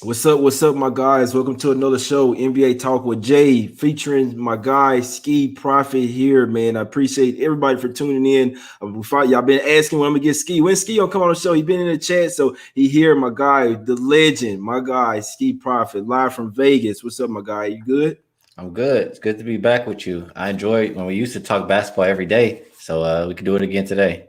What's up, my guys? Welcome to another show, NBA Talk with Jay, featuring my guy Skee Prophet here, man. I appreciate everybody for tuning in. Y'all been asking when I'm gonna get Skee. When Skee gonna come on the show? He been in the chat, so he here, my guy, the legend, my guy, Skee Prophet, live from Vegas. What's up, my guy? You good? I'm good. It's good to be back with you. I enjoy when we used to talk basketball every day, so we can do it again today.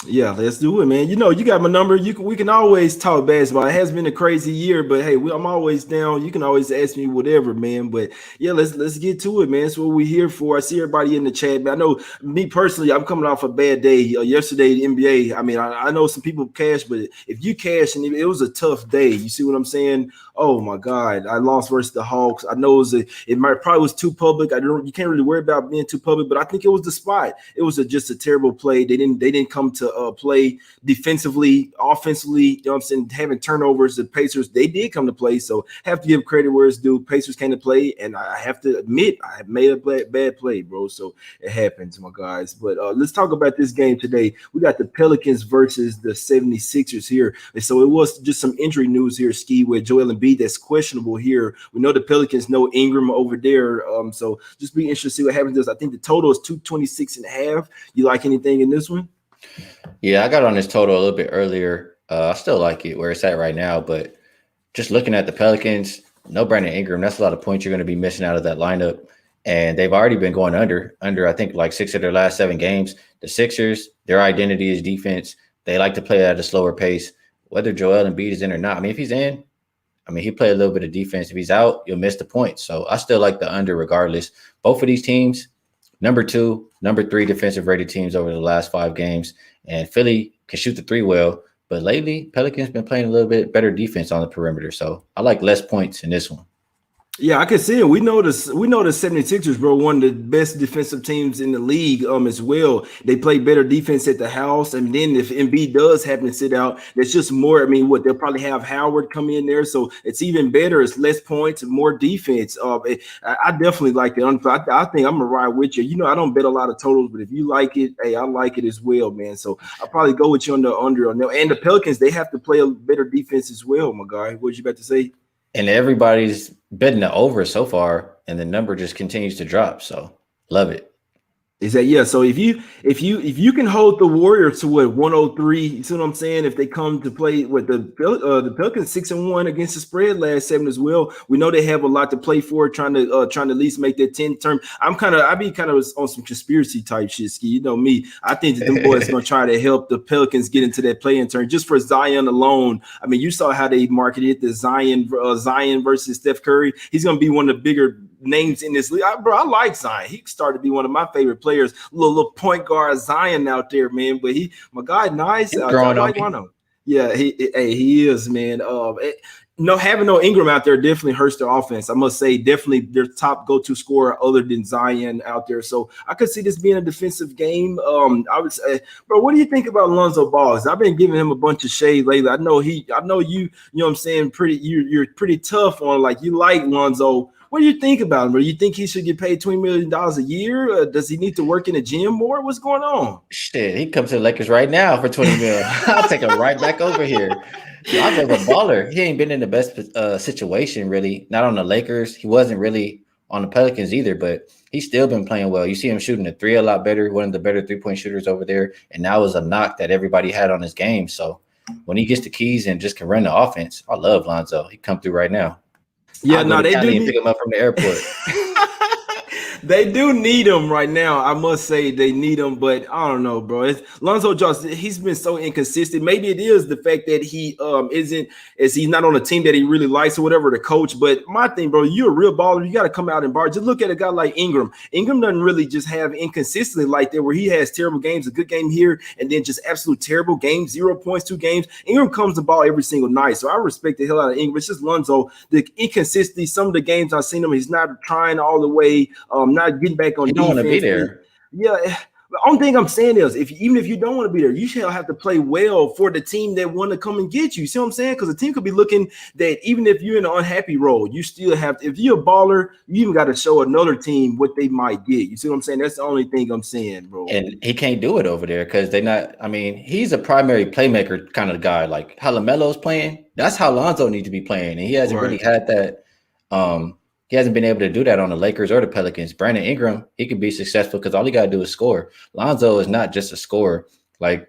Yeah, let's do it, man. You got my number. We can always talk basketball. It has been a crazy year, but hey, I'm always down. You can always ask me whatever, man. But yeah, let's get to it, man. That's what we're here for. I see everybody in the chat, but I know me personally, I'm coming off a bad day. Yesterday, the NBA. I mean, I know some people cash, but if you cash and it was a tough day, you see what I'm saying? Oh my God, I lost versus the Hawks. I know it might probably was too public. You can't really worry about being too public, but I think it was the spot. It was just a terrible play. They didn't come to play defensively, offensively. You know what I'm saying? Having turnovers, the Pacers they did come to play. So have to give credit where it's due. Pacers came to play, and I have to admit I made a bad play, bro. So it happens, my guys. But let's talk about this game today. We got the Pelicans versus the 76ers here. And so it was just some injury news here, Skee, with Joel Embiid that's questionable here. We know the Pelicans know Ingram over there. So just be interested to see what happens. I think the total is 226 and a half. You like anything in this one? Yeah, I got on this total a little bit earlier. I still like it where it's at right now, but just looking at the Pelicans, no Brandon Ingram, that's a lot of points you're going to be missing out of that lineup. And they've already been going under I think like 6 of their last 7 games. The Sixers, their identity is defense. They like to play at a slower pace, whether Joel Embiid is in or not. I mean, if he's in, he played a little bit of defense. If he's out, you'll miss the points. So I still like the under regardless. Both of these teams, number 2, number 3 defensive rated teams over the last 5 games. And Philly can shoot the 3 well. But lately, Pelicans been playing a little bit better defense on the perimeter. So I like less points in this one. Yeah, I can see it. We know the 76ers, bro, one of the best defensive teams in the league as well. They play better defense at the house. And then if Embiid does happen to sit out, there's just more. I mean, they'll probably have Howard come in there. So it's even better. It's less points and more defense. I definitely like it. I think I'm going to ride with you. You know, I don't bet a lot of totals, but if you like it, hey, I like it as well, man. So I'll probably go with you on the under on there. And the Pelicans, they have to play a better defense as well, my guy. What you about to say? And everybody's betting the over so far, and the number just continues to drop. So love it. Is that yeah? So if you can hold the Warriors to what 103, you see what I'm saying? If they come to play with the Pelicans 6-1 against the spread last 7 as well, we know they have a lot to play for, trying to at least make that 10 term. I be kind of on some conspiracy type shit, Ski. You know me. I think that them boys gonna try to help the Pelicans get into that play-in turn just for Zion alone. I mean, you saw how they marketed it, the Zion versus Steph Curry. He's gonna be one of the bigger names in this league. I like Zion. He started to be one of my favorite players. Little point guard Zion out there, man. But my guy, nice. He's I growing like on me. one. Yeah, he is, man. Having no Ingram out there definitely hurts their offense. I must say, definitely their top go-to scorer other than Zion out there. So I could see this being a defensive game. I would say, bro, what do you think about Lonzo Ball? I've been giving him a bunch of shade lately. I know you know what I'm saying, you're pretty tough on, like, you like Lonzo. What do you think about him? Do you think he should get paid $20 million a year? Does he need to work in the gym more? What's going on? Shit, he comes to the Lakers right now for 20 mil. I'll take him right back over here. Lonzo's a baller. He ain't been in the best situation, really. Not on the Lakers. He wasn't really on the Pelicans either, but he's still been playing well. You see him shooting the 3 a lot better, one of the better 3-point shooters over there. And that was a knock that everybody had on his game. So when he gets the keys and just can run the offense, I love Lonzo. He come through right now. Yeah, I'll go no, to they do Cali and pick him up from the airport. They do need him right now. I must say they need him, but I don't know, bro. Lonzo Johnson, he's been so inconsistent. Maybe it is the fact that he he's not on a team that he really likes or whatever, the coach. But my thing, bro, you're a real baller. You got to come out and bar. Just look at a guy like Ingram. Ingram doesn't really just have inconsistency like that, where he has terrible games, a good game here, and then just absolute terrible games, 0 points, 2 games. Ingram comes the ball every single night. So I respect the hell out of Ingram. It's just Lonzo, the inconsistency. Some of the games I've seen him, he's not trying all the way. Not getting back on He don't defense. want to be there. Yeah, The only thing I'm saying is, even if you don't want to be there, you should have to play well for the team that want to come and get you. See what I'm saying? Because the team could be looking that even if you're in an unhappy role, you still have to, if you're a baller, you even got to show another team what they might get. You see what I'm saying? That's the only thing I'm saying, bro. And he can't do it over there because they're not. I mean, he's a primary playmaker kind of guy. Like how LaMelo's playing, that's how Lonzo needs to be playing, and he hasn't really had that. He hasn't been able to do that on the Lakers or the Pelicans. Brandon Ingram, he could be successful because all he got to do is score. Lonzo is not just a scorer. Like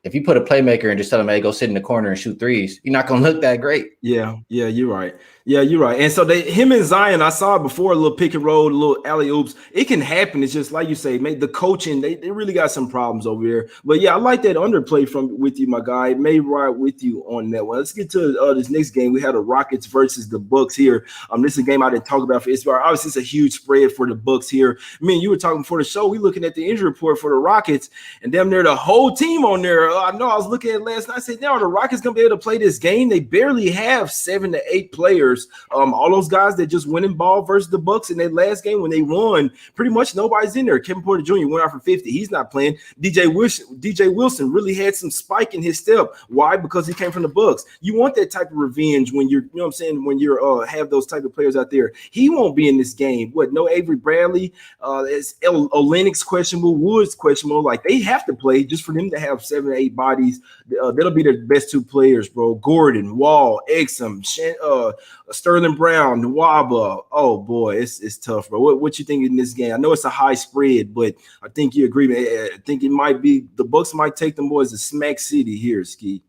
if you put a playmaker and just tell him, hey, go sit in the corner and shoot threes, you're not going to look that great. Yeah, you're right. Yeah, you're right. And so him and Zion, I saw it before, a little pick and roll, a little alley oops. It can happen. It's just like you say, mate, the coaching, they really got some problems over here. But yeah, I like that underplay with you, my guy. It may ride with you on that one. Let's get to this next game. We had the Rockets versus the Bucks here. This is a game I didn't talk about for Isbar. Obviously, it's a huge spread for the Bucks here. I mean, you were talking before the show. We looking at the injury report for the Rockets, and damn near the whole team on there. I know I was looking at it last night. I said, now are the Rockets gonna be able to play this game? They barely have 7 to 8 players. All those guys that just went in ball versus the Bucks in that last game when they won, pretty much nobody's in there. Kevin Porter Jr. went out for 50. He's not playing. DJ Wilson really had some spike in his step. Why? Because he came from the Bucks. You want that type of revenge when you're, you know what I'm saying, when you're have those type of players out there. He won't be in this game. What? No Avery Bradley. It's Olenek questionable. Woods questionable. Like they have to play just for them to have 7 to 8 bodies. That'll be the best 2 players, bro. Gordon, Wall, Exum, Sterling Brown, Nwaba. Oh boy, it's tough, bro. What you think in this game? I know it's a high spread, but I think you agree. I think it might be the Bucks might take them boys to Smack City here, Skee.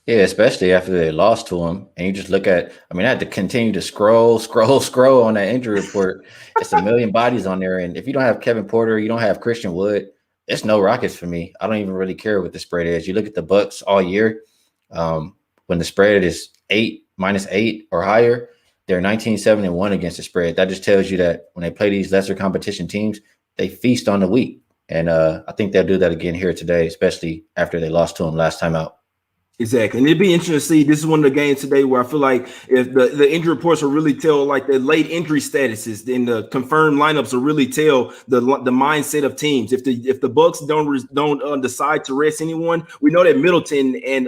Yeah, especially after they lost to him. And you just look at, I mean, I had to continue to scroll on that injury report. It's a million bodies on there. And if you don't have Kevin Porter, you don't have Christian Wood, it's no Rockets for me. I don't even really care what the spread is. You look at the Bucks all year. When the spread is -8 or higher, they're 19-7-1 against the spread. That just tells you that when they play these lesser competition teams, they feast on the weak. And I think they'll do that again here today, especially after they lost to them last time out. Exactly. And it'd be interesting to see. This is one of the games today where I feel like if the injury reports will really tell, like the late injury statuses, then the confirmed lineups will really tell the mindset of teams. If the Bucks don't decide to rest anyone, we know that Middleton and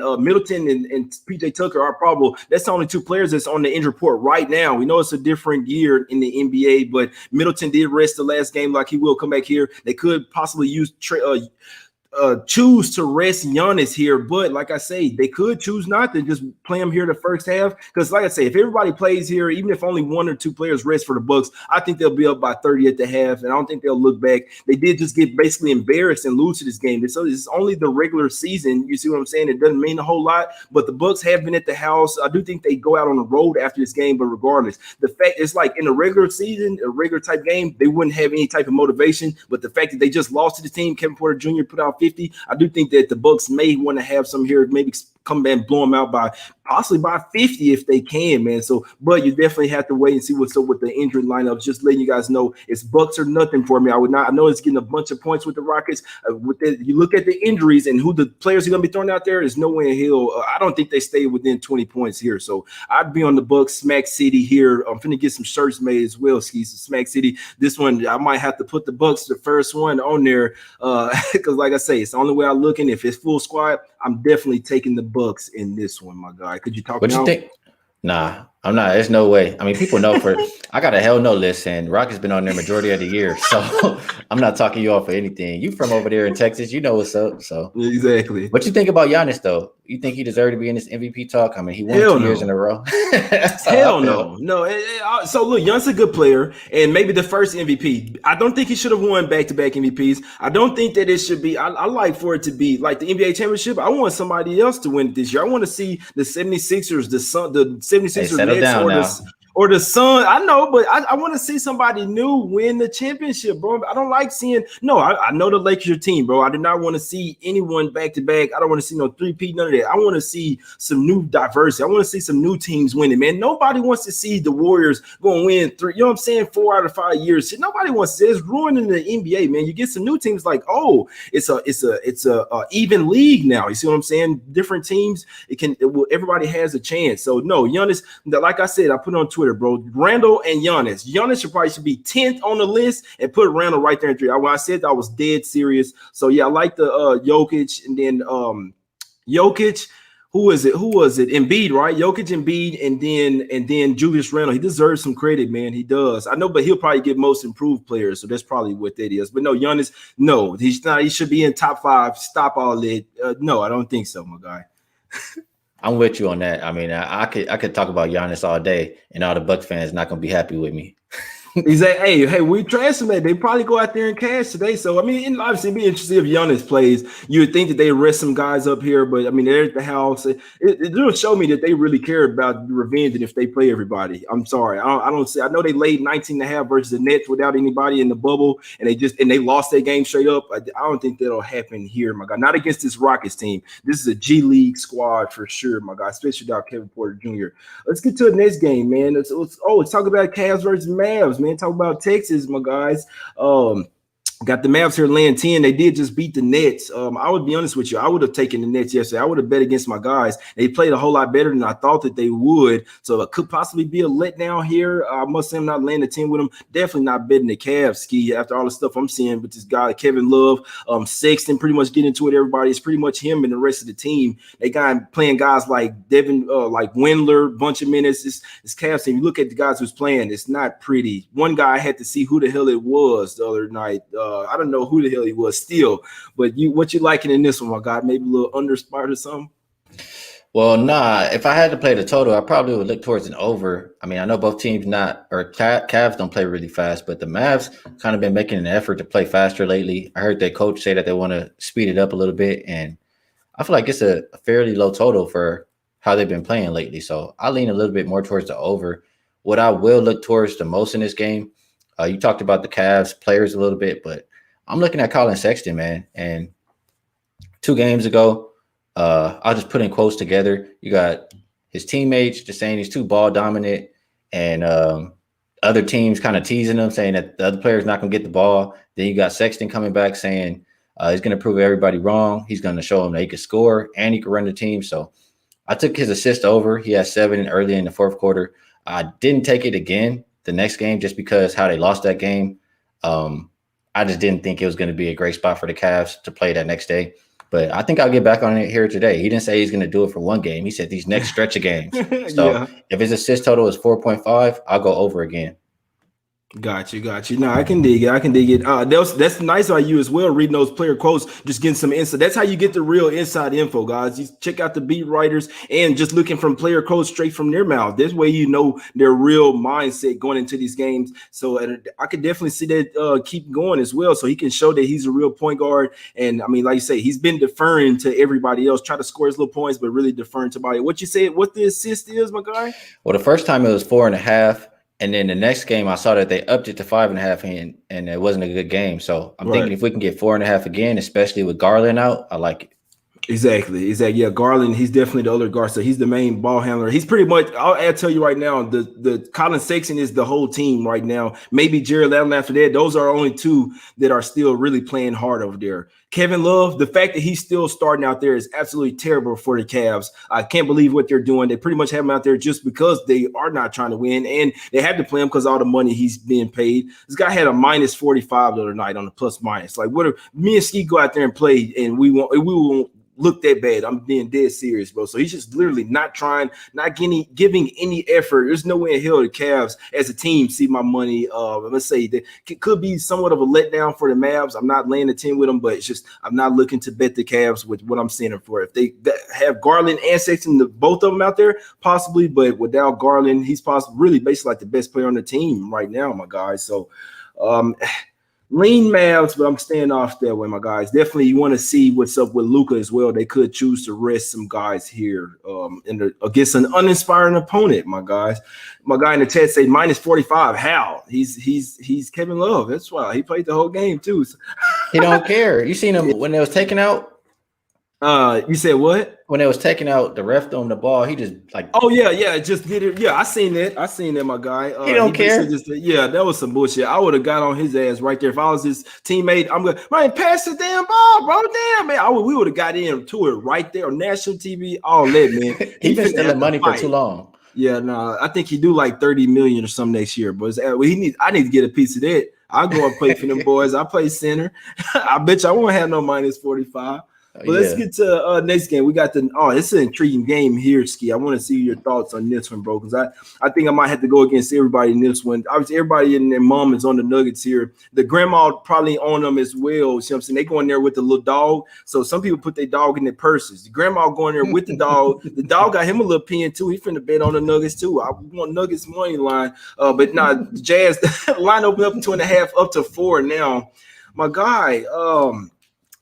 PJ Tucker are probable. That's the only 2 players that's on the injury report right now. We know it's a different year in the NBA, but Middleton did rest the last game, like he will come back here. They could possibly choose to rest Giannis here, but like I say, they could choose not to just play him here the first half. Because like I say, if everybody plays here, even if only 1 or 2 players rest for the Bucks, I think they'll be up by 30 at the half, and I don't think they'll look back. They did just get basically embarrassed and lose to this game. So it's only the regular season. You see what I'm saying? It doesn't mean a whole lot, but the Bucks have been at the house. I do think they go out on the road after this game, but regardless, the fact it's like in a regular season, a regular type game, they wouldn't have any type of motivation. But the fact that they just lost to the team, Kevin Porter Jr. put out 50. I do think that the Bucks may want to have some here, maybe come back and blow them out by possibly by 50 if they can, man. So, but you definitely have to wait and see what's up with the injury lineups. Just letting you guys know, it's Bucks or nothing for me. I know it's getting a bunch of points with the Rockets. You look at the injuries and who the players are going to be thrown out there, is nowhere in hell. I don't think they stay within 20 points here. So I'd be on the Bucks Smack City here. I'm finna get some shirts made as well, Skee. So Smack City. This one, I might have to put the Bucks, the first one, on there because, like I say, it's the only way I'm looking. If it's full squad, I'm definitely taking the Bucks in this one, my guy. Could you talk? What you think? Nah, I'm not. There's no way. I mean, people know I got a hell no list, and Rocket's been on there majority of the year, so I'm not talking you off for anything. You from over there in Texas, you know what's up. So exactly. What you think about Giannis though? You think he deserved to be in this MVP talk? I mean, he won 2 years in a row. Hell no. So look, Giannis a good player, and maybe the first MVP. I don't think he should have won back-to-back MVPs. I don't think that it should be. I like for it to be like the NBA championship. I want somebody else to win it this year. I want to see the 76ers, the 76ers, Nets, or the Sun. I know, but I want to see somebody new win the championship, bro. I don't like seeing. No, I know the Lakers are team, bro. I do not want to see anyone back to back. I don't want to see no 3-peat, none of that. I want to see some new diversity. I want to see some new teams winning, man. Nobody wants to see the Warriors going to win 3. You know what I'm saying? 4 out of 5 years. Shit, nobody wants to. It's ruining the NBA, man. You get some new teams like, oh, it's a even league now. You see what I'm saying? Different teams. Everybody has a chance. So no, Giannis. Like I said, I put on Twitter. Twitter, bro. Randall and Giannis. Giannis should be 10th on the list and put Randall right there in 3. When I said that, I was dead serious. So yeah, I like the Jokic, and then Jokic. Who was it? Embiid, right? Jokic, Embiid, and then Julius Randle. He deserves some credit, man. He does. I know, but he'll probably get most improved players, so that's probably what that is. But no, Giannis, no, he's not. He should be in top 5. Stop all that. No, I don't think so, my guy. I'm with you on that. I mean, I could talk about Giannis all day, and all the Bucks fans not gonna be happy with me. He's like, hey, we trashed him. They probably go out there and cash today. So, I mean, obviously, it'd be interesting if Giannis plays. You would think that they rest some guys up here, but I mean, they're at the house. It will show me that they really care about revenge and if they play everybody. I'm sorry. I don't see. I know they laid 19.5 versus the Nets without anybody in the bubble, and they lost that game straight up. I don't think that'll happen here, my God. Not against this Rockets team. This is a G League squad for sure, my God, especially without Kevin Porter Jr. Let's get to the next game, man. Let's talk about Cavs versus Mavs, man. Talk about Texas, my guys. Got the Mavs here laying 10. They did just beat the Nets. I would be honest with you. I would have taken the Nets yesterday. I would have bet against my guys. They played a whole lot better than I thought that they would. So it could possibly be a letdown here. I must say I'm not laying the 10 with them. Definitely not betting the Cavs, Skee, after all the stuff I'm seeing with this guy, Kevin Love. Sexton pretty much getting into it. Everybody. It's pretty much him and the rest of the team. They got playing guys like Devin, like Windler, bunch of minutes. This Cavs team, you look at the guys who's playing, it's not pretty. One guy I had to see who the hell it was the other night. I don't know who the hell he was still, but what you liking in this one, my God? Maybe a little underspot or something? Well, nah. If I had to play the total, I probably would look towards an over. I mean, I know both teams Cavs don't play really fast, but the Mavs kind of been making an effort to play faster lately. I heard their coach say that they want to speed it up a little bit, and I feel like it's a fairly low total for how they've been playing lately. So I lean a little bit more towards the over. What I will look towards the most in this game, you talked about the Cavs players a little bit, but I'm looking at Colin Sexton, man. And 2 games ago, I'll just put in quotes together. You got his teammates just saying he's too ball dominant, and other teams kind of teasing him, saying that the other player's not going to get the ball. Then you got Sexton coming back saying he's going to prove everybody wrong. He's going to show them that he can score and he can run the team. So I took his assist over. He had 7 early in the 4th quarter. I didn't take it again the next game just because how they lost that game. I just didn't think it was going to be a great spot for the Cavs to play that next day. But I think I'll get back on it here today. He didn't say he's going to do it for one game. He said these next stretch of games. So If his assist total is 4.5, I'll go over again. Got you. No, I can dig it. That's nice by you as well, reading those player quotes, just getting some insight. That's how you get the real inside info, guys. You check out the beat writers and just looking from player quotes straight from their mouth. This way you know their real mindset going into these games. So I could definitely see that keep going as well, so he can show that he's a real point guard. And I mean, like you say, he's been deferring to everybody else, try to score his little points, but really deferring to everybody. What you said, what the assist is, my guy? Well, the first time it was 4.5. And then the next game, I saw that they upped it to 5.5, and it wasn't a good game. So I'm thinking if we can get 4.5 again, especially with Garland out, I like it. Exactly. Yeah, Garland, he's definitely the other guard. So he's the main ball handler. He's pretty much, I'll tell you right now, the Colin Sexton is the whole team right now. Maybe Jared Allen after that. Those are only 2 that are still really playing hard over there. Kevin Love, the fact that he's still starting out there is absolutely terrible for the Cavs. I can't believe what they're doing. They pretty much have him out there just because they are not trying to win, and they have to play him because all the money he's being paid. This guy had a minus 45 the other night on the plus minus. Like, what if me and Skee go out there and play, and we won't look that bad? I'm being dead serious, bro. So he's just literally not trying, not giving any effort. There's no way in hell the Cavs as a team see my money. Let's say that could be somewhat of a letdown for the Mavs. I'm not laying the 10 with them, but it's just I'm not looking to bet the Cavs with what I'm seeing them for. If they have Garland and Sexton, both of them out there, possibly, but without Garland, he's possibly really basically like the best player on the team right now, my guys. So lean Mavs, but I'm staying off that way, my guys. Definitely, you want to see what's up with Luka as well. They could choose to rest some guys here against an uninspiring opponent, my guys. My guy in the chat say minus 45. How? He's Kevin Love. That's why he played the whole game too. He don't care. You seen him when they was taken out? You said what? When it was taking out, the ref on the ball, he just like, oh yeah, just did it. Yeah, I seen that, my guy. He don't care. Yeah, that was some bullshit. I would have got on his ass right there if I was his teammate. I'm going, man, pass the damn ball, bro. Damn, man. We would have got into it right there on national TV. All that, man. He been stealing money for too long. Yeah, no, I think he do like 30 million or something next year. But I need to get a piece of that. I'll go and play for them boys. I play center. I bet you I won't have no minus 45. But let's Yeah. get to next game. We got it's an intriguing game here, Skee. I want to see your thoughts on this one, bro. Because I think I might have to go against everybody in this one. Obviously, everybody and their mom is on the Nuggets here. The grandma probably on them as well. You know what I'm saying? They go in there with the little dog. So some people put their dog in their purses. The grandma going there with the dog. The dog got him a little pen too. He finna bet on the Nuggets too. I want Nuggets money line. But nah, the Jazz line open up 2.5 up to 4 now. My guy,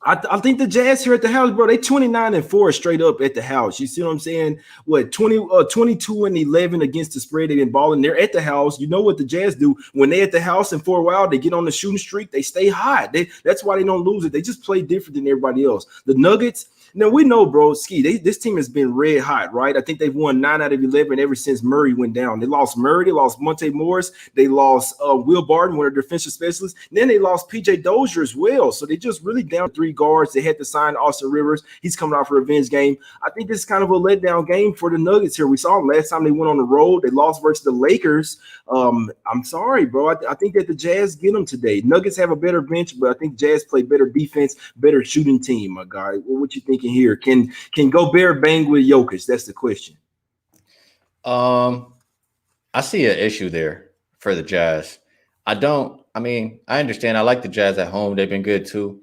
I think the Jazz here at the house, bro, they 29-4 straight up at the house. You see what I'm saying? What 22-11 against the spread. They've been balling. They're at the house. You know what the Jazz do when they at the house and for a while they get on the shooting streak. They stay hot. That's why they don't lose it. They just play different than everybody else. The Nuggets. Now, we know, bro, Skee, this team has been red hot, right? I think they've won 9 out of 11 ever since Murray went down. They lost Murray, they lost Monte Morris, they lost Will Barton, one of their defensive specialists. Then they lost P.J. Dozier as well. So they just really down 3 guards. They had to sign Austin Rivers. He's coming off a revenge game. I think this is kind of a letdown game for the Nuggets here. We saw them last time they went on the road. They lost versus the Lakers. I'm sorry, bro. I think that the Jazz get them today. Nuggets have a better bench, but I think Jazz play better defense, better shooting team, my guy. What you thinking here? Can Gobert bang with Jokic? That's the question. I see an issue there for the Jazz. I understand. I like the Jazz at home. They've been good too.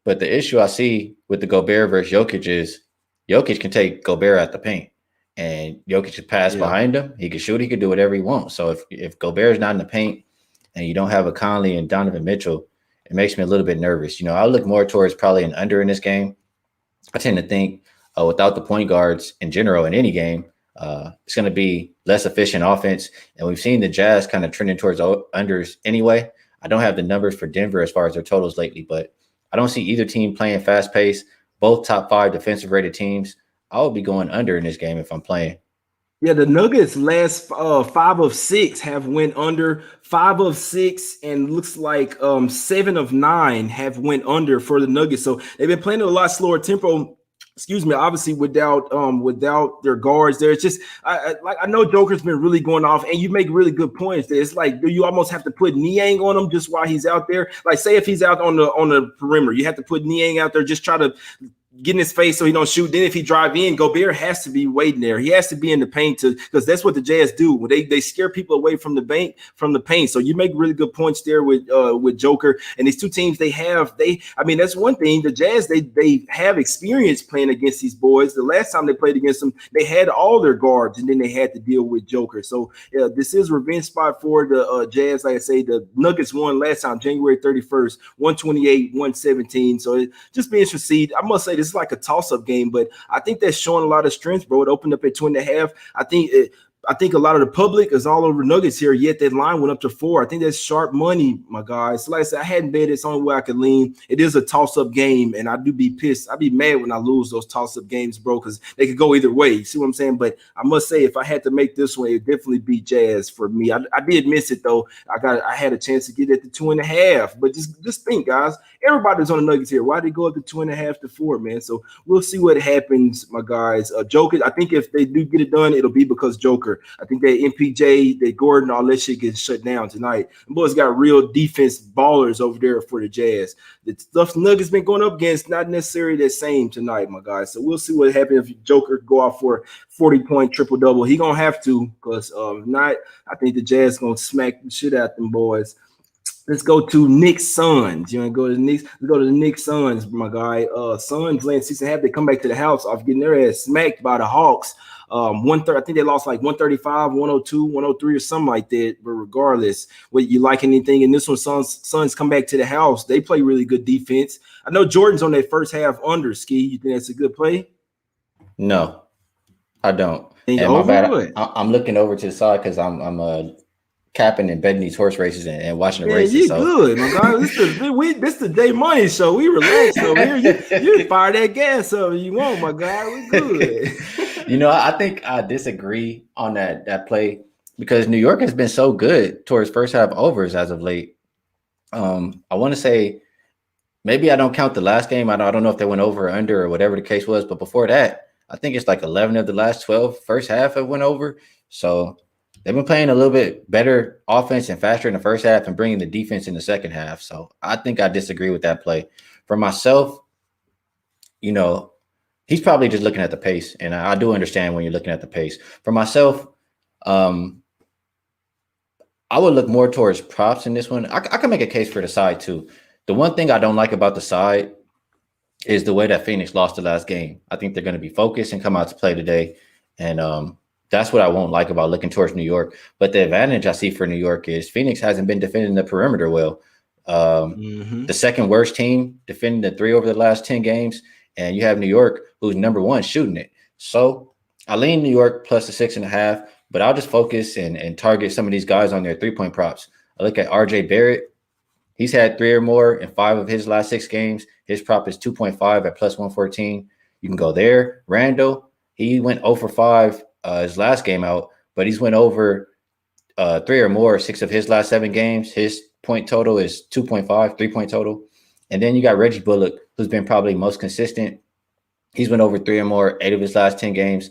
But the issue I see with the Gobert versus Jokic is Jokic can take Gobert at the paint. And Jokic can pass behind him. He can shoot. He can do whatever he wants. So if Gobert is not in the paint and you don't have a Conley and Donovan Mitchell, it makes me a little bit nervous. You know, I look more towards probably an under in this game. I tend to think without the point guards in general in any game, it's going to be less efficient offense. And we've seen the Jazz kind of trending towards unders anyway. I don't have the numbers for Denver as far as their totals lately, but I don't see either team playing fast pace, both top 5 defensive rated teams. I would be going under in this game if I'm playing. Yeah, the Nuggets last 5 of 6 have went under. 5 of 6 and looks like 7 of 9 have went under for the Nuggets. So they've been playing at a lot slower tempo. Excuse me, obviously without their guards there. It's just I know Joker's been really going off, and you make really good points there. It's like you almost have to put Niang on him just while he's out there. Like say if he's out on the perimeter, you have to put Niang out there, just try to get in his face so he don't shoot. Then if he drive in, Gobert has to be waiting there. He has to be in the paint because that's what the Jazz do. When they scare people away from the paint. So you make really good points there with Joker. And these two teams, that's one thing. The Jazz, they have experience playing against these boys. The last time they played against them, they had all their guards and then they had to deal with Joker. So yeah, this is a revenge spot for the Jazz. Like I say, the Nuggets won last time, January 31st, 128-117. So it just be interesting to see. I must say it's like a toss-up game, but I think that's showing a lot of strength, bro. It opened up at 2.5. I think a lot of the public is all over Nuggets here, yet that line went up to 4. I think that's sharp money, my guys. So like I said, I hadn't bet. It's the only way I could lean. It is a toss-up game, and I do be pissed. I'd be mad when I lose those toss-up games, bro, because they could go either way. You see what I'm saying? But I must say, if I had to make this one, it definitely be Jazz for me. I did miss it, though. I had a chance to get it to 2.5. But just think, guys. Everybody's on the Nuggets here. Why did they go up to 2.5 to 4, man? So we'll see what happens, my guys. Joker, I think if they do get it done, it'll be because Joker. I think that MPJ, that Gordon, all that shit gets shut down tonight. The boys got real defense ballers over there for the Jazz. The stuff Nuggets been going up against, not necessarily the same tonight, my guys. So we'll see what happens if Joker go out for 40-point triple-double. He going to have to because if not, I think the Jazz going to smack the shit out them boys. Let's go to Knicks Suns. You want to go to the Knicks? Let's go to the Knicks Suns, my guy. Suns laying 6.5. They come back to the house off getting their ass smacked by the Hawks. 130. I think they lost like 135, 102, 103 or something like that. But regardless, what you like anything in this one, Suns come back to the house. They play really good defense. I know Jordan's on that first half under. Skee, you think that's a good play? No, I don't. And my bad. I'm looking over to the side because I'm capping and betting these horse races and watching the races. You good, my God. This the Day Money show. We relax over here. You fire that gas up if you want, my God. We good. You know, I think I disagree on that play because New York has been so good towards first half overs as of late. I want to say maybe I don't count the last game. I don't know if they went over or under or whatever the case was, but before that, I think it's like 11 of the last 12 first half have went over. So they've been playing a little bit better offense and faster in the first half and bringing the defense in the second half. So I think I disagree with that play. For myself, he's probably just looking at the pace. And I do understand when you're looking at the pace. For myself, I would look more towards props in this one. I can make a case for the side too. The one thing I don't like about the side is the way that Phoenix lost the last game. I think they're going to be focused and come out to play today. And that's what I won't like about looking towards New York. But the advantage I see for New York is Phoenix hasn't been defending the perimeter well. The second worst team defending the 3 over the last 10 games. And you have New York, who's number 1 shooting it. So I lean New York plus the 6.5, but I'll just focus and target some of these guys on their 3-point props. I look at RJ Barrett. He's had 3 or more in 5 of his last 6 games. His prop is 2.5 at plus 114. You can go there. Randall, he went 0 for 5 his last game out, but he's went over 3 or more 6 of his last 7 games. His point total is 2.5, 3-point total. And then you got Reggie Bullock, who's been probably most consistent. He's went over 3 or more 8 of his last 10 games.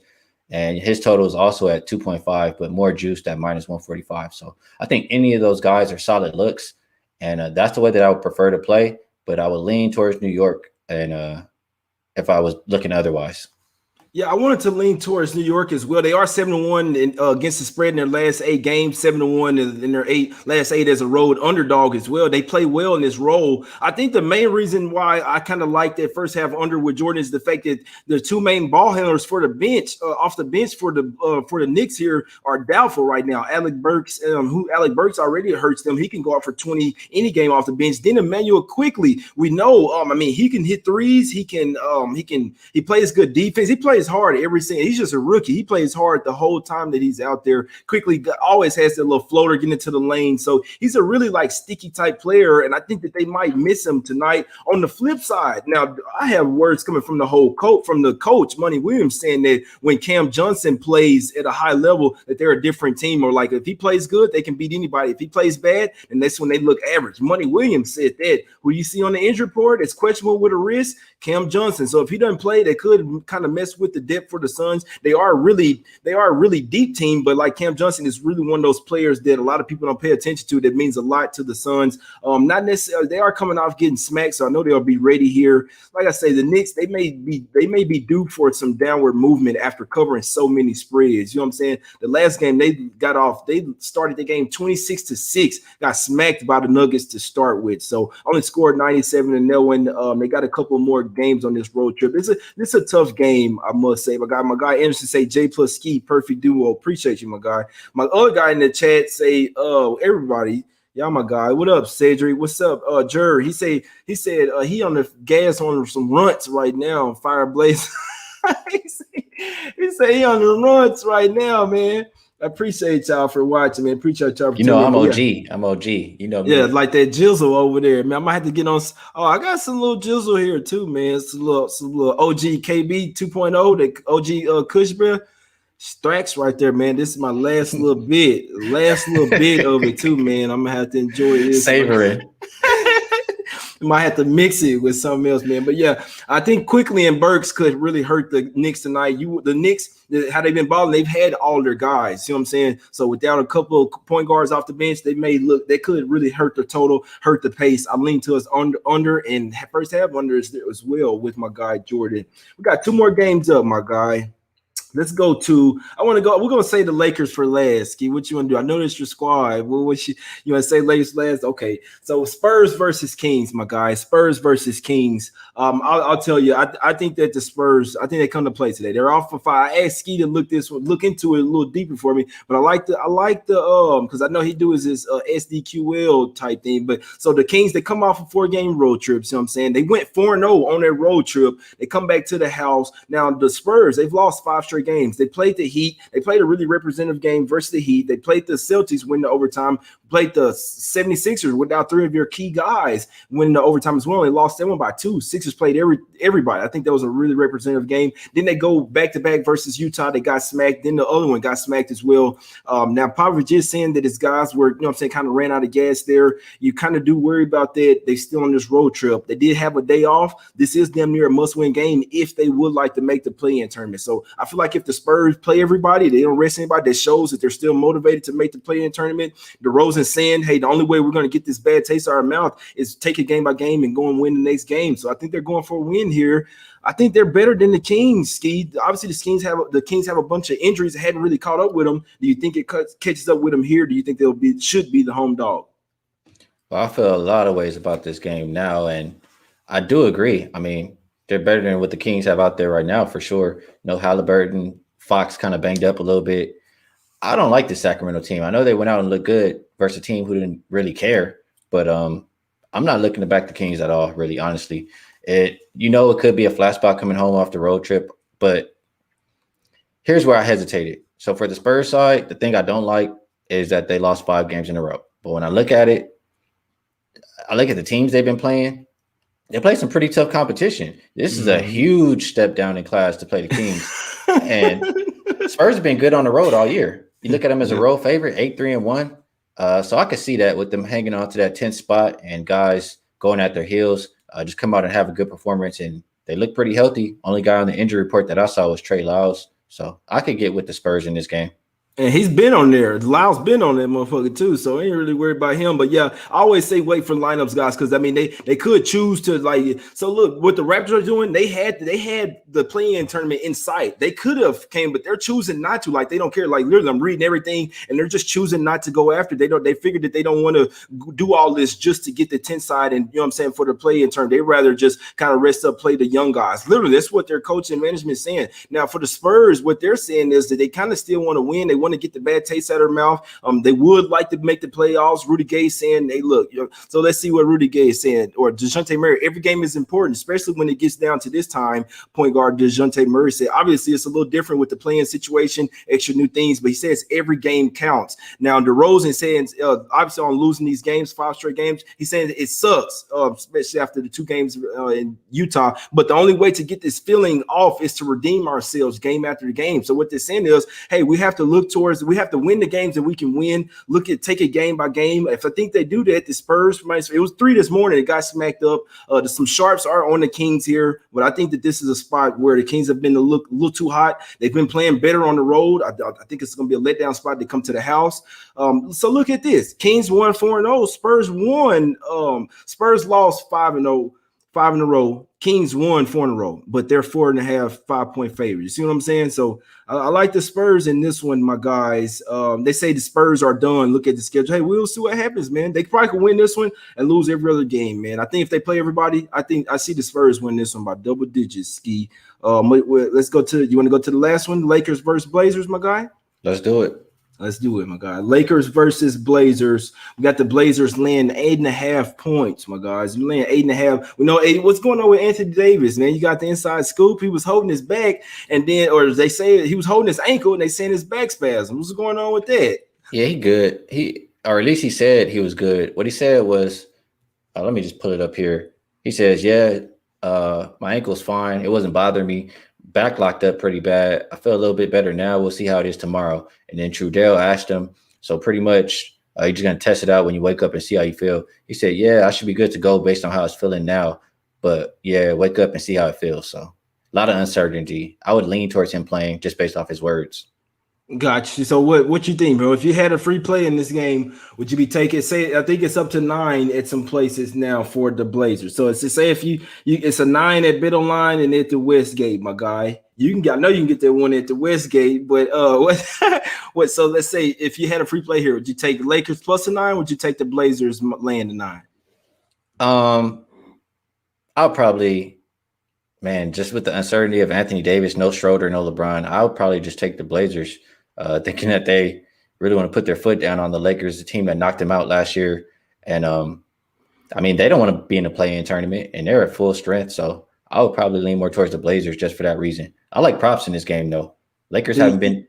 And his total is also at 2.5, but more juiced at minus 145. So I think any of those guys are solid looks. And that's the way that I would prefer to play. But I would lean towards New York and if I was looking otherwise. Yeah, I wanted to lean towards New York as well. They are 7-1 against the spread in their last 8 games, 7-1 in their last 8 as a road underdog as well. They play well in this role. I think the main reason why I kind of like that first half under with Jordan is the fact that the 2 main ball handlers for the bench, off the bench for the Knicks here are doubtful right now. Alec Burks already hurts them. He can go out for 20 any game off the bench. Then Emmanuel Quickly, we know, he can hit threes. He plays good defense. He plays hard every single. He's just a rookie. He plays hard the whole time that he's out there. Quickly always has that little floater getting into the lane. So he's a really sticky type player, and I think that they might miss him tonight. On the flip side, now I have words coming from the coach Monty Williams saying that when Cam Johnson plays at a high level, that they're a different team. Or if he plays good, they can beat anybody. If he plays bad, then that's when they look average. Monty Williams said that. Who you see on the injury report is questionable with a wrist, Cam Johnson. So if he doesn't play, they could kind of mess with the depth for the Suns. They are a really deep team, but Cam Johnson is really one of those players that a lot of people don't pay attention to. That means a lot to the Suns. Not necessarily, they are coming off getting smacked, so I know they'll be ready here. Like I say, the Knicks, they may be due for some downward movement after covering so many spreads. You know what I'm saying? The last game they started the game 26-6, got smacked by the Nuggets to start with. So only scored 97 and they'll win. They got a couple more games on this road trip. It's a tough game, I must say. My guy Anderson say J plus Skee, perfect duo. Appreciate you, my guy. My other guy in the chat say, everybody, y'all my guy. What up, Cedric? What's up? Jer, he said he on the gas on some runts right now, fire blaze. he said he on the runts right now, man. I appreciate y'all for watching, man. Appreciate y'all for I'm OG. Yeah. I'm OG. You know me. Yeah, like that jizzle over there, man. I might have to get on. Oh, I got some little jizzle here too, man. It's some little OG KB 2.0, the OG Kush Bear. Strax right there, man. This is my last little bit of it too, man. I'm gonna have to enjoy this. Savor it. Might have to mix it with something else, man. But yeah, I think Quickly and Burks could really hurt the Knicks tonight. The Knicks, how they've been balling, they've had all their guys. You know what I'm saying? So without a couple of point guards off the bench, they could really hurt the total, hurt the pace. I lean to us under and first half under as well with my guy Jordan. We got 2 more games up, my guy. Let's go to. We're gonna say the Lakers for last. Skee, what you want to do? I know that's your squad. You want to say Lakers last? Okay. So Spurs versus Kings, my guy. Spurs versus Kings. I'll tell you. I think that the Spurs. I think they come to play today. They're off for 5. I asked Skee to look into it a little deeper for me. But I like the because I know he do his SDQL type thing. But so the Kings, they come off of 4-game road trips. You know what I'm saying? They went 4-0 on their road trip. They come back to the house. Now the Spurs, they've lost 5 straight straight games. They played the Heat. They played a really representative game versus the Heat. They played the Celtics, win the overtime. Played the 76ers without three of your key guys, win the overtime as well. They lost that one by 2. Sixers played everybody. I think that was a really representative game. Then they go back-to-back versus Utah. They got smacked. Then the other one got smacked as well. Now, Popovich is saying that his guys were, kind of ran out of gas there. You kind of do worry about that. They still on this road trip. They did have a day off. This is damn near a must-win game if they would like to make the play-in tournament. So I feel like if the Spurs play everybody, they don't rest anybody, that shows that they're still motivated to make the play-in tournament. DeRozan saying, hey, the only way we're going to get this bad taste out of our mouth is take it game by game and go and win the next game. So I think they're going for a win here. I think they're better than the Kings, Skee. Obviously, the Kings have a bunch of injuries that hadn't really caught up with them. Do you think it catches up with them here? Do you think should be the home dog? Well, I feel a lot of ways about this game now, and I do agree. I mean, they're better than what the Kings have out there right now for sure. Halliburton, Fox kind of banged up a little bit. I don't like the Sacramento team. I know they went out and looked good versus a team who didn't really care, but I'm not looking to back the Kings at all, really, honestly. It could be a flat spot coming home off the road trip, but here's where I hesitated. So for the Spurs side, the thing I don't like is that they lost 5 games in a row. But when I look at it, I look at the teams they've been playing. They play some pretty tough competition. This is a huge step down in class to play the Kings. And Spurs have been good on the road all year. You look at them as a road favorite, 8-3-1. So I could see that with them hanging on to that 10th spot and guys going at their heels, just come out and have a good performance. And they look pretty healthy. Only guy on the injury report that I saw was Trey Lyles. So I could get with the Spurs in this game. And he's been on there. Lyle's been on that motherfucker too, so I ain't really worried about him. But yeah, I always say wait for lineups, guys, because I mean they could choose to like. So look, what the Raptors are doing, they had the play-in tournament in sight. They could have came, but they're choosing not to. Like they don't care. Like literally, I'm reading everything, and they're just choosing not to go after. They figured that they don't want to do all this just to get the 10th side, and for the play-in tournament, they rather just kind of rest up, play the young guys. Literally, that's what their coach and management is saying. Now for the Spurs, what they're saying is that they kind of still want to win. They want to get the bad taste out of their mouth. They would like to make the playoffs. Rudy Gay saying, hey, look, so let's see what Rudy Gay is saying. Or DeJounte Murray, every game is important, especially when it gets down to this time. Point guard DeJounte Murray said, obviously, it's a little different with the playing situation, extra new things, but he says every game counts. Now, DeRozan saying, obviously, on losing these games, 5 straight games, he's saying it sucks, especially after the 2 games in Utah. But the only way to get this feeling off is to redeem ourselves game after game. So what they're saying is, hey, we have to we have to win the games that we can win. Take it game by game. If I think they do that, the Spurs, it was 3 this morning. It got smacked up. Some sharps are on the Kings here, but I think that this is a spot where the Kings have been a little too hot. They've been playing better on the road. I think it's going to be a letdown spot to come to the house. So look at this. Kings won 4-0. Spurs won. Spurs lost 5-0. 5 in a row. Kings won 4 in a row, but they're 4.5 5-point favorites. You see what I'm saying? So I like the Spurs in this one, my guys. They say the Spurs are done. Look at the schedule. Hey, we'll see what happens, man. They probably could win this one and lose every other game, man. I think if they play everybody, I see the Spurs win this one by double digits. Skee. Let's go to. You want to go to the last one? Lakers versus Blazers, my guy. Let's do it. Let's do it, my guy. Lakers versus Blazers. We got the Blazers laying 8.5 points, my guys. We laying 8.5. We know what's going on with Anthony Davis, man. You got the inside scoop. He was holding his back, and then, or they say he was holding his ankle, and they saying his back spasm. What's going on with that? Yeah, he good. Or at least he said he was good. What he said was, let me just pull it up here. He says, yeah, my ankle's fine. It wasn't bothering me. Back locked up pretty bad. I feel a little bit better now. We'll see how it is tomorrow. And then Trudell asked him, so pretty much you're just going to test it out when you wake up and see how you feel. He said, yeah, I should be good to go based on how it's feeling now. But, yeah, wake up and see how it feels. So a lot of uncertainty. I would lean towards him playing just based off his words. Gotcha. So what you think, bro? If you had a free play in this game, would you be taking? Say, I think it's up to 9 at some places now for the Blazers. So it's to say if you it's a 9 at BetOnline and at the Westgate, my guy. I know you can get that one at the Westgate, but what? So let's say if you had a free play here, would you take the Lakers plus a 9? Would you take the Blazers laying the 9? I'll probably. Man, just with the uncertainty of Anthony Davis, no Schroeder, no LeBron, I would probably just take the Blazers, thinking that they really want to put their foot down on the Lakers, the team that knocked them out last year. And, I mean, they don't want to be in the play-in tournament, and they're at full strength. So I would probably lean more towards the Blazers just for that reason. I like props in this game, though. Lakers haven't been.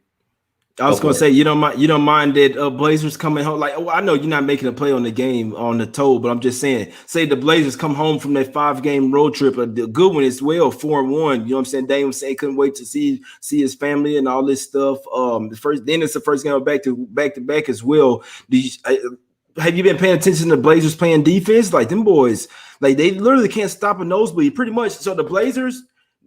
I was gonna say you don't mind that Blazers coming home. Like, I know you're not making a play on the game on the toe, but I'm just saying, say the Blazers come home from that 5-game road trip, a good one as well, 4-1. You know what I'm saying? Dame was saying couldn't wait to see his family and all this stuff. Then it's the first game back to back as well. Have you been paying attention to the Blazers playing defense? Like them boys, like they literally can't stop a nosebleed pretty much. So the Blazers,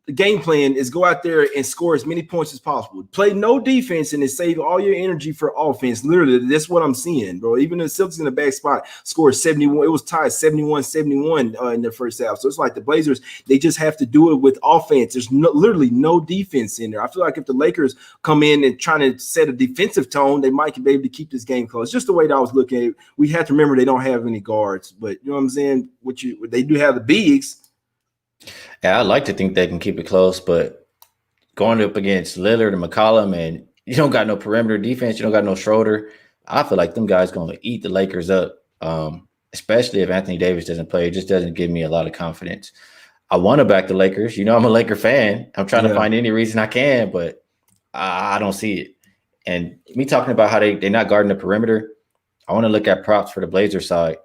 the game plan is go out there and score as many points as possible. Play no defense and then save all your energy for offense. Literally, that's what I'm seeing, bro. Even the Celtics in the back spot scored 71. It was tied 71-71 in the first half. So it's like the Blazers, they just have to do it with offense. There's literally no defense in there. I feel like if the Lakers come in and trying to set a defensive tone, they might be able to keep this game close. Just the way that I was looking at it. We have to remember they don't have any guards, but you know what I'm saying? They do have the bigs. Yeah, I like to think they can keep it close, but going up against Lillard and McCollum, and you don't got no perimeter defense, you don't got no Schroeder. I feel like them guys going to eat the Lakers up, especially if Anthony Davis doesn't play. It just doesn't give me a lot of confidence. I want to back the Lakers. You know, I'm a Laker fan. I'm trying to find any reason I can, but I don't see it. And me talking about how they're not guarding the perimeter, I want to look at props for the Blazers side.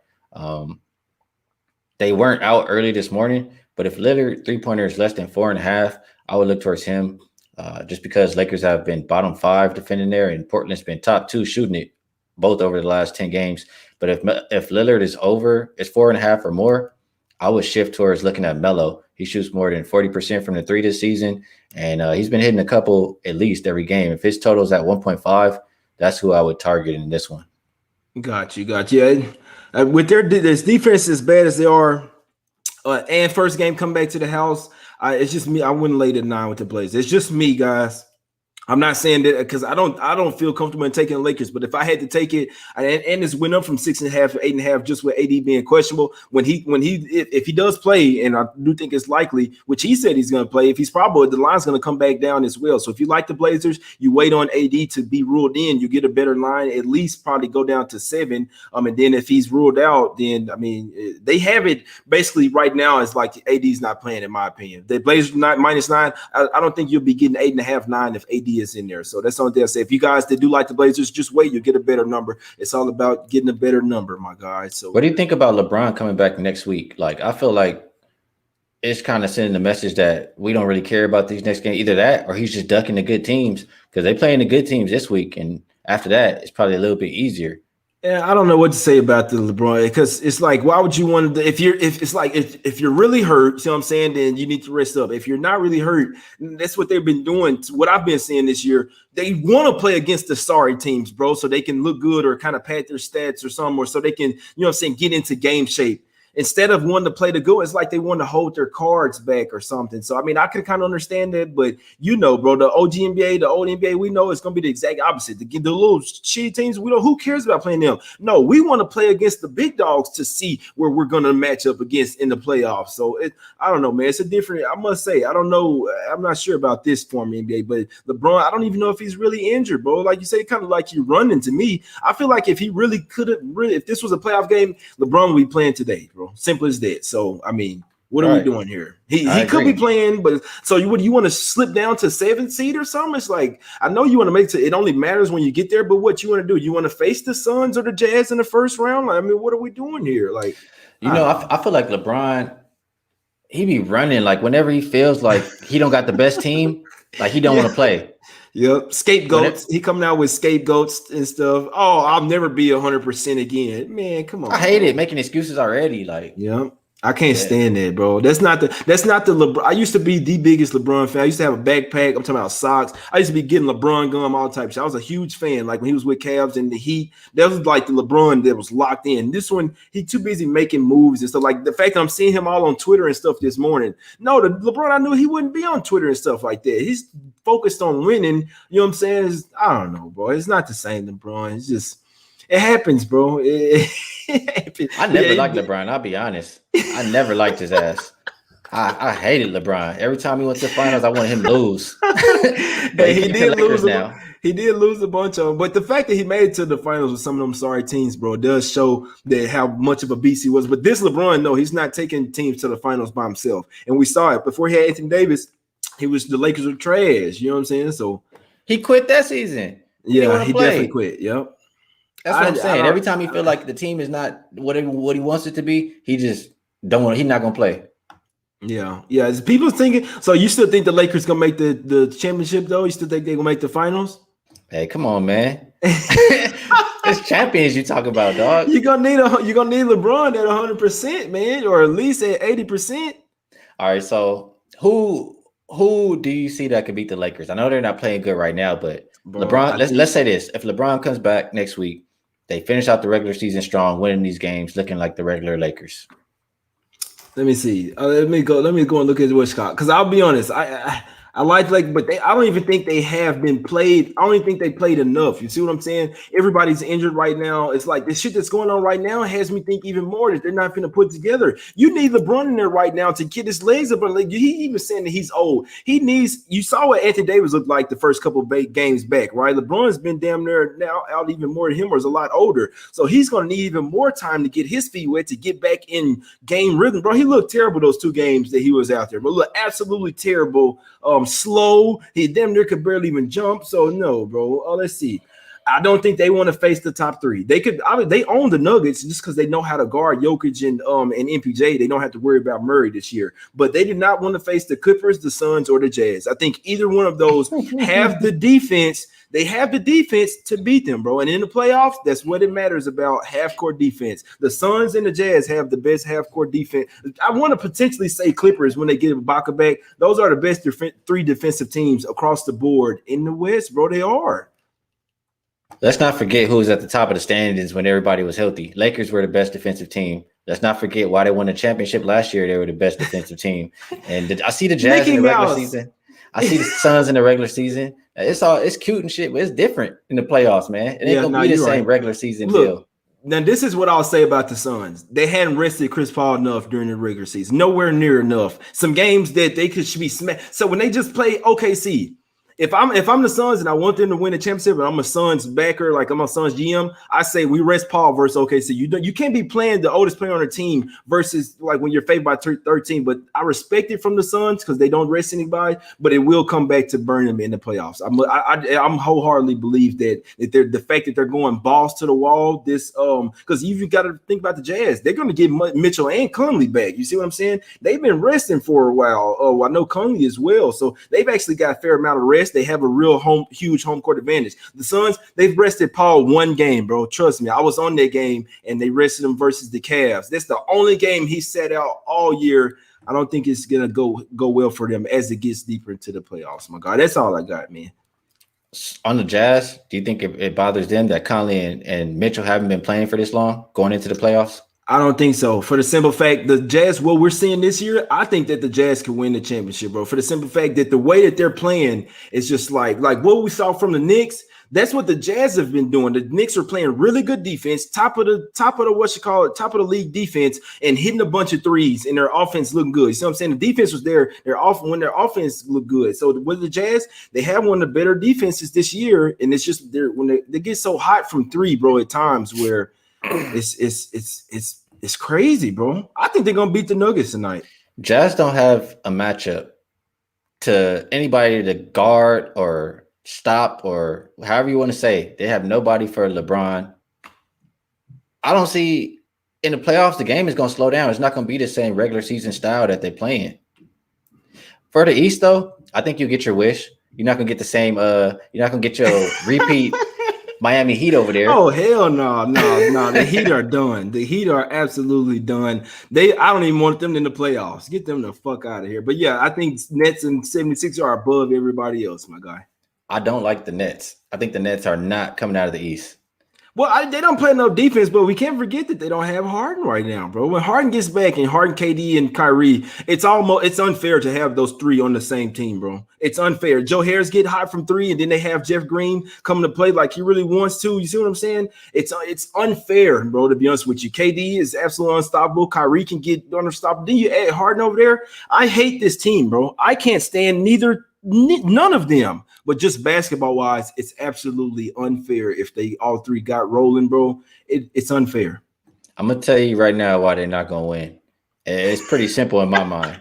They weren't out early this morning, but if Lillard three-pointer is less than 4.5, I would look towards him just because Lakers have been bottom 5 defending there, and Portland's been top 2 shooting it both over the last 10 games. But if Lillard is 4.5 or more, I would shift towards looking at Melo. He shoots more than 40% from the 3 this season, and he's been hitting a couple at least every game. If his total is at 1.5, that's who I would target in this one. Got you. With this defense as bad as they are, and first game come back to the house, it's just me. I wouldn't lay the 9 with the Blazers. It's just me, guys. I'm not saying that because I don't feel comfortable in taking the Lakers, but if I had to take it, and this went up from 6.5 to 8.5 just with AD being questionable. If he does play, and I do think it's likely, which he said he's going to play, if he's probable, the line's going to come back down as well. So if you like the Blazers, you wait on AD to be ruled in, you get a better line, at least probably go down to 7. And then if he's ruled out, then I mean they have it basically right now. It's like AD's not playing, in my opinion. The Blazers -9. I don't think you'll be getting 8.5, 9 if AD is in there. So that's the only thing I say. If you guys that do like the Blazers, just wait, you'll get a better number. It's all about getting a better number, my guys. So what do you think about LeBron coming back next week? Like, I feel like it's kind of sending the message that we don't really care about these next games. Either that or he's just ducking the good teams because they're playing the good teams this week. And after that, it's probably a little bit easier. Yeah, I don't know what to say about the LeBron because it's like, why would you want to? If you're really hurt, see what I'm saying, then you need to rest up. If you're not really hurt, that's what they've been doing. What I've been seeing this year, they want to play against the sorry teams, bro, so they can look good or kind of pad their stats or something, or so they can, you know what I'm saying, get into game shape. Instead of wanting to play the good, it's like they want to hold their cards back or something. So, I mean, I can kind of understand that, but you know, bro, the OG NBA, the old NBA, we know it's going to be the exact opposite. The little shitty teams, we know who cares about playing them. No, we want to play against the big dogs to see where we're going to match up against in the playoffs. So, I don't know, man. It's a different, I must say, I don't know. I'm not sure about this form NBA, but LeBron, I don't even know if he's really injured, bro. Like you say, kind of like you running to me. I feel like if he really could have, if this was a playoff game, LeBron would be playing today, bro. Simple as that. So, I mean, what are we doing here? He could be playing, but so you want to slip down to 7th seed or something? It's like, I know you want to make it only matters when you get there, but what you want to do? You want to face the Suns or the Jazz in the first round? Like, I mean, what are we doing here? Like, I feel like LeBron, he be running like whenever he feels like he don't got the best team, like he don't want to play. Yep, scapegoats. He coming out with scapegoats and stuff. Oh, I'll never be 100% again. Man, come on. I hate it making excuses already. Like, yeah, I can't stand that, bro. That's not the LeBron. I used to be the biggest LeBron fan. I used to have a backpack. I'm talking about socks. I used to be getting LeBron gum, all types of shit. I was a huge fan. Like when he was with Cavs and the Heat, that was like the LeBron that was locked in. This one, he too busy making moves and stuff. Like the fact that I'm seeing him all on Twitter and stuff this morning. No, the LeBron I knew he wouldn't be on Twitter and stuff like that. He's focused on winning. You know what I'm saying? I don't know, bro. It's not the same LeBron. It's just. It happens, bro. I never liked LeBron. I'll be honest. I never liked his ass. I hated LeBron. Every time he went to the finals, I wanted him to lose. Hey, he did lose now. He did lose a bunch of them, but the fact that he made it to the finals with some of them sorry teams, bro, does show that how much of a beast he was. But this LeBron, no, he's not taking teams to the finals by himself. And we saw it before he had Anthony Davis. The Lakers were trash. You know what I'm saying? So. He quit that season. He didn't Yeah, want he to definitely play. quit. Yep. That's what I'm I saying. don't. Every time he feel like the team is not what he wants it to be, he just don't want. He's not gonna play. Yeah, yeah. Is people thinking? So you still think the Lakers gonna make the championship though? You still think they gonna make the finals? Hey, come on, man. It's champions you talk about, dog. You're gonna need LeBron at 100%, man, or at least at 80%. All right, so who do you see that could beat the Lakers? I know they're not playing good right now, but Bro, LeBron. I think. Let's say this: if LeBron comes back next week, they finish out the regular season strong, winning these games, looking like the regular Lakers. Let me see. Let me go. Let me go and look at what's called. Because I'll be honest, I like, but I don't even think they have been played. I don't even think they played enough. You see what I'm saying? Everybody's injured right now. It's like the shit that's going on right now has me think even more that they're not going to put together. You need LeBron in there right now to get his legs up. Like, he even saying that he's old. He needs. You saw what Anthony Davis looked like the first couple of games back, right? LeBron's been damn near now out even more than him, or is a lot older. So he's going to need even more time to get his feet wet to get back in game rhythm, bro. He looked terrible those 2 games that he was out there, but look absolutely terrible. Slow. He damn near could barely even jump. So no, bro. Let's see. I don't think they want to face the top 3. They could. They own the Nuggets just because they know how to guard Jokic and MPJ. They don't have to worry about Murray this year. But they did not want to face the Clippers, the Suns, or the Jazz. I think either one of those have the defense. They have the defense to beat them, bro. And in the playoffs, that's what it matters about, half-court defense. The Suns and the Jazz have the best half-court defense. I want to potentially say Clippers when they get Ibaka back. Those are the best 3 defensive teams across the board in the West, bro. They are. Let's not forget who was at the top of the standings when everybody was healthy. Lakers were the best defensive team. Let's not forget why they won the championship last year. They were the best defensive team. And I see the Jazz in the regular season. I see the Suns in the regular season. It's cute and shit, but it's different in the playoffs, man. It ain't gonna be the same regular season deal. Now, this is what I'll say about the Suns. They hadn't rested Chris Paul enough during the regular season. Nowhere near enough. Some games that they should be smashed. So when they just play OKC, if I'm the Suns and I want them to win the championship, and I'm a Suns backer, like I'm a Suns GM, I say we rest Paul versus OKC. You can't be playing the oldest player on the team versus like when you're favored by 13. But I respect it from the Suns because they don't rest anybody, but it will come back to burn them in the playoffs. I'm wholeheartedly believe that they're the fact that they're going balls to the wall. This because you've got to think about the Jazz. They're going to get Mitchell and Conley back. You see what I'm saying? They've been resting for a while. Oh, I know Conley as well, so they've actually got a fair amount of rest. They have a real huge home court advantage. The Suns, they've rested Paul 1 game, bro. Trust me, I was on that game, and they rested him versus the Cavs. That's the only game he sat out all year. I don't think it's gonna go well for them as it gets deeper into the playoffs. My God, that's all I got, man. On the Jazz, do you think it bothers them that Conley and Mitchell haven't been playing for this long going into the playoffs? I don't think so. For the simple fact, the Jazz, what we're seeing this year, I think that the Jazz can win the championship, bro. For the simple fact that the way that they're playing is just like what we saw from the Knicks. That's what the Jazz have been doing. The Knicks are playing really good defense, top of the top of the league defense, and hitting a bunch of threes, and their offense looking good. You see what I'm saying? The defense was there. Their offense looked good. So with the Jazz, they have one of the better defenses this year, and it's just when they get so hot from 3, bro, at times where it's crazy, bro. I think they're gonna beat the Nuggets tonight. Jazz don't have a matchup to anybody to guard or stop or however you want to say. They have nobody for LeBron. I don't see in the playoffs the game is gonna slow down. It's not gonna be the same regular season style that they're playing. For the East, though, I think you get your wish. You're not gonna get the same. You're not gonna get your repeat. Miami Heat over there. Oh, hell no. The Heat are done. The Heat are absolutely done. I don't even want them in the playoffs. Get them the fuck out of here. But yeah, I think Nets and 76 are above everybody else, my guy. I don't like the Nets. I think the Nets are not coming out of the East. Well, they don't play no defense, but we can't forget that they don't have Harden right now, bro. When Harden gets back and Harden, KD, and Kyrie, it's unfair to have those 3 on the same team, bro. It's unfair. Joe Harris get hot from 3, and then they have Jeff Green coming to play like he really wants to. You see what I'm saying? It's unfair, bro, to be honest with you. KD is absolutely unstoppable. Kyrie can get unstoppable. Then you add Harden over there. I hate this team, bro. I can't stand none of them. But just basketball wise, it's absolutely unfair if they all 3 got rolling, bro. It's unfair. I'm gonna tell you right now why they're not gonna win. It's pretty simple in my mind.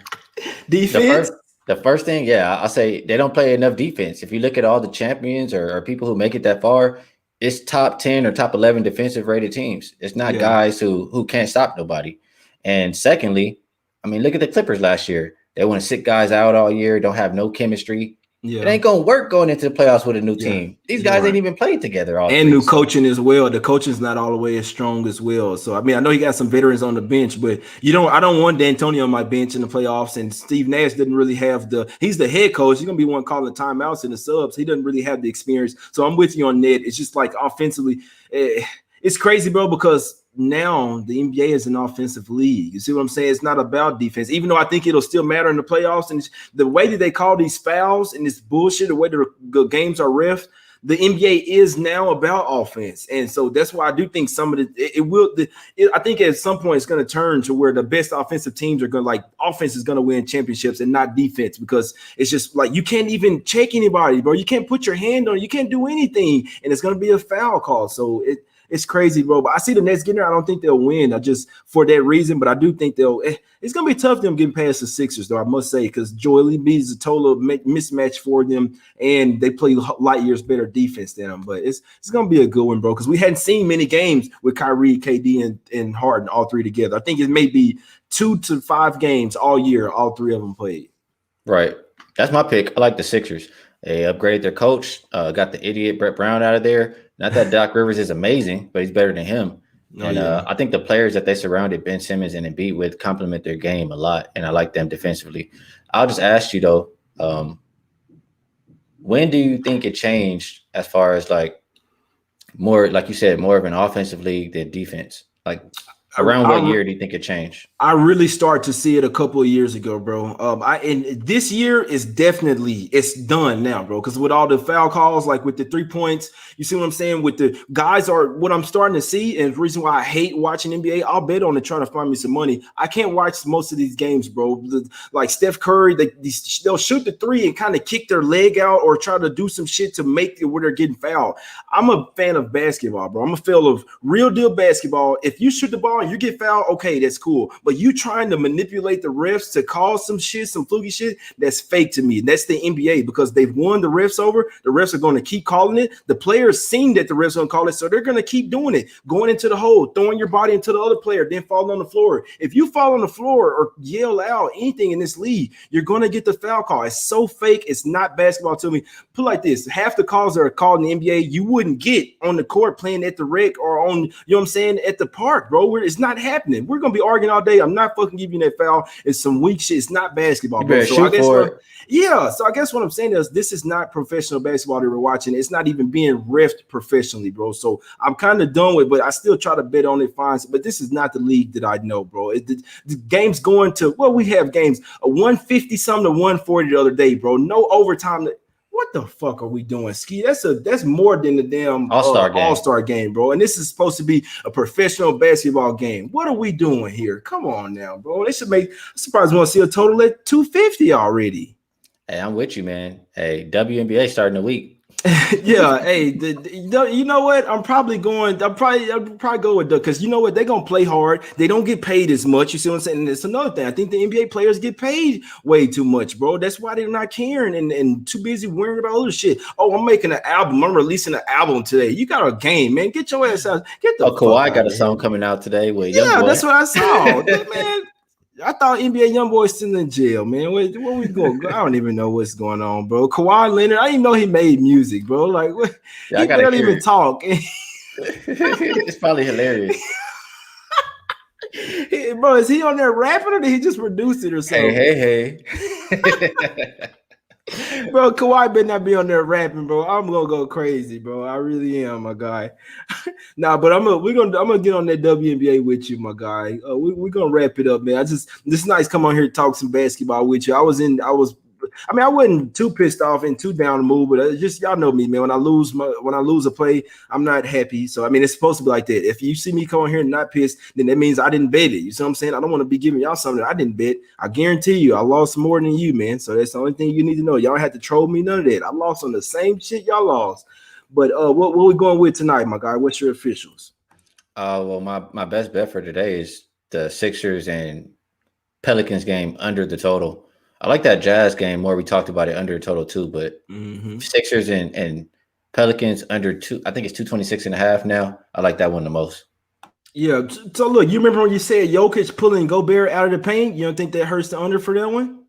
Defense. The first thing, yeah, I'll say they don't play enough defense. If you look at all the champions or people who make it that far, it's top 10 or top 11 defensive rated teams. It's not Yeah, guys who can't stop nobody. And secondly, I mean, look at the Clippers last year. They want to sit guys out all year, don't have no chemistry. It yeah, ain't gonna work going into the playoffs with a new yeah. team. These You're guys ain't right. even played together, all And three. new So coaching as well. The coaching's not all the way as strong as well. So I mean, I know you got some veterans on the bench, but I don't want D'Antoni on my bench in the playoffs. And Steve Nash didn't really have he's the head coach. He's gonna be one calling timeouts and the subs. He doesn't really have the experience. So I'm with you on that. It's just like offensively, it's crazy, bro, because now the NBA is an offensive league. You see what I'm saying? It's not about defense, even though I think it'll still matter in the playoffs. And the way that they call these fouls and this bullshit, the way the games are ref, the NBA is now about offense, and so that's why I do think some of I think at some point it's going to turn to where the best offensive teams are going to offense is going to win championships and not defense, because it's just like you can't even check anybody, bro. You can't put your hand on it. You can't do anything, and it's going to be a foul call. So it's crazy, bro. But I see the Nets getting there. I don't think they'll win. I just for that reason, but I do think they'll. It's gonna be tough them getting past the Sixers, though. I must say, because Joel Embiid is a total mismatch for them, and they play light years better defense than them. But it's gonna be a good one, bro. Because we hadn't seen many games with Kyrie, KD, and Harden all three together. I think it may be 2 to 5 games all year. All three of them played. right. That's my pick. I like the Sixers. They upgraded their coach, got the idiot Brett Brown out of there. Not that Doc Rivers is amazing, but he's better than him. I think the players that they surrounded Ben Simmons and Embiid with complement their game a lot, and I like them defensively. I'll just ask you though, when do you think it changed as far as more, like you said, more of an offensive league than defense? Like around what year do you think it changed? I really start to see it a couple of years ago, bro. And this year is definitely it's done now, bro. Because with all the foul calls, like with the 3 points, you see what I'm saying? With the guys are what I'm starting to see, and the reason why I hate watching NBA, I'll bet on it trying to find me some money. I can't watch most of these games, bro. Like Steph Curry, they'll shoot the 3 and kind of kick their leg out or try to do some shit to make it where they're getting fouled. I'm a fan of basketball, bro. I'm a fan of real deal basketball. If you shoot the ball and you get fouled, okay, that's cool. But you trying to manipulate the refs to cause some shit, some fluky shit, that's fake to me. That's the NBA, because they've won the refs over. The refs are going to keep calling it. The players seen that the refs are going to call it, so they're going to keep doing it. Going into the hole, throwing your body into the other player, then falling on the floor. If you fall on the floor or yell out anything in this league, you're going to get the foul call. It's so fake. It's not basketball to me. Put it like this. Half the calls that are called in the NBA, you wouldn't get on the court playing at the rec or on, you know what I'm saying, at the park, bro. It's not happening. We're going to be arguing all day. I'm not fucking giving you that foul. It's some weak shit. It's not basketball, bro. So I guess so I guess what I'm saying is this is not professional basketball that we're watching. It's not even being reffed professionally, bro. So I'm kind of done with it, but I still try to bet on it fine. But this is not the league that I know, bro. The game's going to, well, we have games, a 150 something to 140 the other day, bro. No overtime. What the fuck are we doing, Skee? That's more than the damn all-star game, bro. And this is supposed to be a professional basketball game. What are we doing here? Come on now, bro. They should make. I'm surprised we want to see a total at 250 already. Hey, I'm with you, man. Hey, WNBA starting the week. Yeah, hey, you know what? I'll probably go with because you know what? They're gonna play hard. They don't get paid as much. You see what I'm saying? And it's another thing. I think the NBA players get paid way too much, bro. That's why they're not caring and too busy worrying about other shit. Oh, I'm making an album. I'm releasing an album today. You got a game, man. Get your ass out. Get the Kawhi got a song coming out today with Youngboy. That's what I saw, man. I thought NBA Youngboy still in jail, man. Where we going? I don't even know what's going on, bro. Kawhi Leonard, I didn't know he made music, bro. Like, what? Yeah, he barely even talk. It's probably hilarious. Bro, is he on there rapping or did he just produce it or something? Hey. Bro, Kawhi better not be on there rapping, bro. I'm gonna go crazy, bro. I really am, my guy. But I'm gonna get on that WNBA with you, my guy. We're gonna wrap it up, man. This nice come on here to talk some basketball with you. I wasn't too pissed off and too down to move, but just y'all know me, man. When I lose a play, I'm not happy. So I mean, it's supposed to be like that. If you see me come on here and not pissed, then that means I didn't bet it. You see what I'm saying? I don't want to be giving y'all something that I didn't bet. I guarantee you, I lost more than you, man. So that's the only thing you need to know. Y'all don't have to troll me, none of that. I lost on the same shit y'all lost. But what we going with tonight, my guy? What's your officials? Well, my best bet for today is the Sixers and Pelicans game under the total. I like that Jazz game more. We talked about it under total two, but Sixers and Pelicans under two. I think it's 226.5 now. I like that one the most. Yeah. So look, you remember when you said Jokic pulling Gobert out of the paint? You don't think that hurts the under for that one?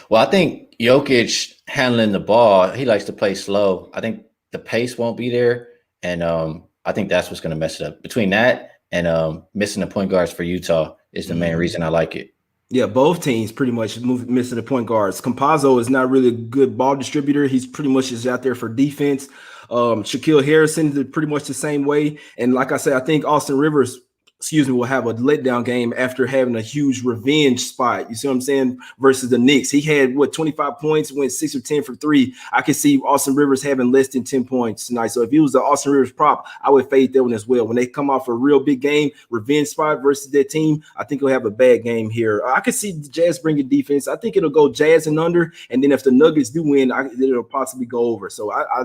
Well, I think Jokic handling the ball, he likes to play slow. I think the pace won't be there, and I think that's what's going to mess it up. Between that and missing the point guards for Utah is the main reason I like it. Yeah, both teams pretty much missing the point guards. Campazzo is not really a good ball distributor. He's pretty much just out there for defense. Shaquille Harrison is pretty much the same way. And like I said, I think Austin Rivers, will have a letdown game after having a huge revenge spot. You see what I'm saying? Versus the Knicks. He had 25 points, went 6 or 10 for 3. I could see Austin Rivers having less than 10 points tonight. So if he was the Austin Rivers prop, I would fade that one as well. When they come off a real big game, revenge spot versus their team, I think he'll have a bad game here. I could see the Jazz bringing defense. I think it'll go Jazz and under. And then if the Nuggets do win, it'll possibly go over. So I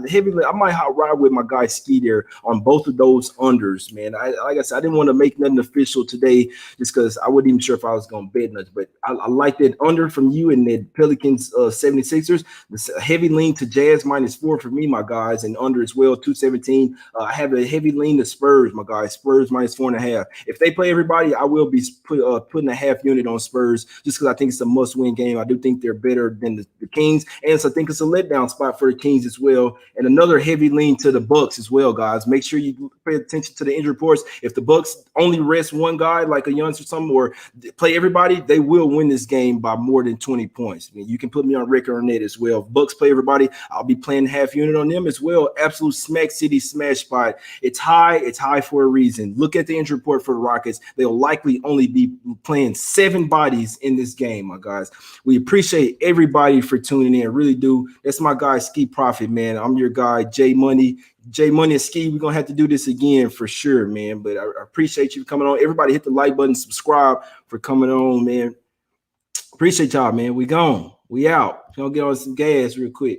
might ride with my guy Skee there on both of those unders, man. Like I said, I didn't want to make nothing official today just because I wasn't even sure if I was going to bet much, but I like that under from you and that Pelicans 76ers. This heavy lean to Jazz -4 for me, my guys, and under as well, 217. I have a heavy lean to Spurs, my guys. Spurs -4.5. If they play everybody, I will be putting a half unit on Spurs just because I think it's a must-win game. I do think they're better than the Kings, and so I think it's a letdown spot for the Kings as well. And another heavy lean to the Bucks as well, guys. Make sure you pay attention to the injury reports. If the Bucks only rest one guy like a Giannis or something, or play everybody, they will win this game by more than 20 points. I mean, you can put me on record on that as well. If Bucks play everybody, I'll be playing half unit on them as well. Absolute smack city smash spot. It's high for a reason. Look at the injury report for the Rockets. They'll likely only be playing 7 bodies in this game, my guys. We appreciate everybody for tuning in. Really do. That's my guy Skee Profit, man. I'm your guy J Money and Skee. We're gonna have to do this again for sure, man. But I appreciate you coming on. Everybody hit the like button, subscribe for coming on, man. Appreciate y'all, man. We gone. We out. Gonna get on some gas real quick.